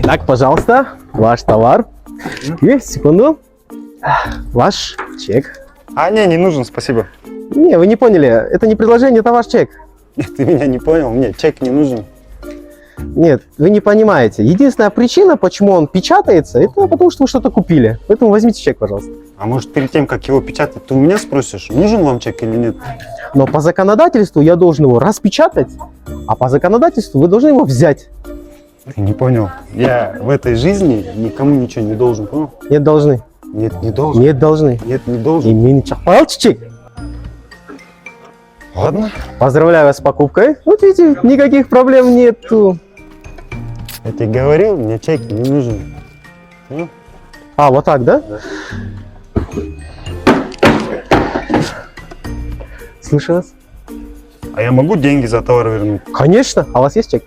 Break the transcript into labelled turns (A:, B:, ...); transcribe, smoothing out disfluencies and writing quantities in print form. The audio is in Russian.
A: Так, пожалуйста, ваш товар. И, секунду. Ваш чек.
B: А, не нужен, спасибо.
A: Не, вы не поняли. Это не предложение, это ваш чек.
B: Ты меня не понял, мне чек не нужен.
A: Нет, вы не понимаете. Единственная причина, почему он печатается, это потому что вы что-то купили. Поэтому возьмите чек, пожалуйста.
B: А может, перед тем, как его печатать, ты у меня спросишь, нужен вам чек или нет?
A: Но по законодательству я должен его распечатать, а по законодательству вы должны его взять.
B: Ты не понял. Я в этой жизни никому ничего не должен, понял?
A: Нет, должны.
B: Нет, не должен.
A: Нет, должны.
B: Нет, не должен.
A: Именно чек.
B: Ладно.
A: Поздравляю вас с покупкой. Вот видите, никаких проблем нету.
B: Я тебе говорил, мне чек не нужен. Ну,
A: А, вот так, да?
B: Да.
A: Слышу вас.
B: а я могу деньги за товар вернуть?
A: Конечно. А у вас есть чек?